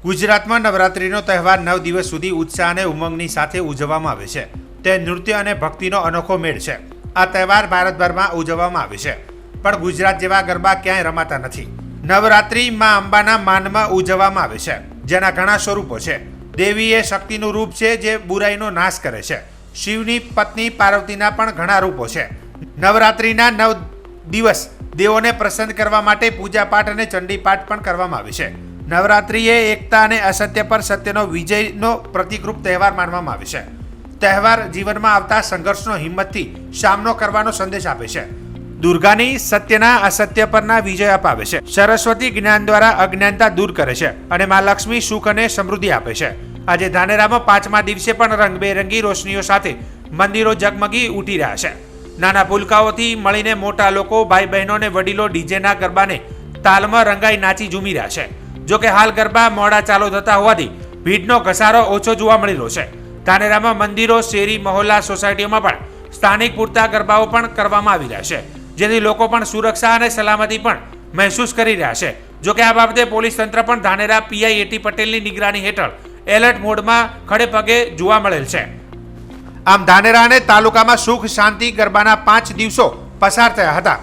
ગુજરાતમાં નવરાત્રિનો તહેવાર 9 દિવસ સુધી ઉત્સાહ અને ઉમંગની સાથે ઉજવવામાં આવે છે. તે નૃત્ય અને ભક્તિનો અનોખો મેળ છે. આ તહેવાર ભારતભરમાં ઉજવવામાં આવે છે, પણ ગુજરાત જેવા ગરબા ક્યાંય રમાતા નથી. નવરાત્રિ માં અંબાના માનમાં ઉજવવામાં આવે છે, જેના ઘણા સ્વરૂપો છે. દેવી એ શક્તિનું રૂપ છે જે બુરાઈનો નાશ કરે છે. શિવની પત્ની પાર્વતીના પણ ઘણા રૂપો છે. નવરાત્રિના 9 દિવસ દેવોને પ્રસન્ન કરવા માટે પૂજાપાઠ અને ચંડીપાઠ પણ કરવામાં આવે છે. નવરાત્રિ એ એકતા અને અસત્ય પર સત્યનો વિજયનો પ્રતિકરૂપ તહેવાર માનવામાં આવે છે. તહેવાર જીવનમાં આવતા સંઘર્ષનો હિંમતથી સામનો કરવાનો સંદેશ આપે છે. દુર્ગાની સત્યના અસત્ય પરના વિજય અપાવે છે. સરસ્વતી જ્ઞાન દ્વારા અજ્ઞાનતા દૂર કરે છે અને માં લક્ષ્મી સુખ અને સમૃદ્ધિ આપે છે. આજે ધાનેરામાં 5મા દિવસે પણ રંગબેરંગી રોશનીઓ સાથે મંદિરો ઝગમગી ઉઠી રહ્યા છે. નાના ભૂલકાઓથી મળીને મોટા લોકો, ભાઈ બહેનો અને વડીલો ડીજેના ગરબાને તાલમાં રંગાઈ નાચી ઝૂમી રહ્યા છે. જોકે હાલ ગરબા મોડા ચાલુ થતા હોવાથી ભીડનો ઘસારો ઓછો જોવા મળી રહ્યો છે. ધાનેરામાં મંદિરો, શેરી, મહોલ્લા, સોસાયટીઓમાં પણ સ્થાનિક પૂરતા ગરબાઓ પણ કરવામાં આવી રહ્યા છે, જેથી લોકો પણ સુરક્ષા અને સલામતી પણ મહેસૂસ કરી રહ્યા છે. જોકે આ બાબતે પોલીસ તંત્ર પણ ધાનેરા પીઆઈ એટી પટેલની નિગરાની હેઠળ એલર્ટ મોડમાં ખડે પગે જોવા મળેલ છે. આમ ધાનેરા અને તાલુકામાં સુખ શાંતિ ગરબાના 5 દિવસો પસાર થયા હતા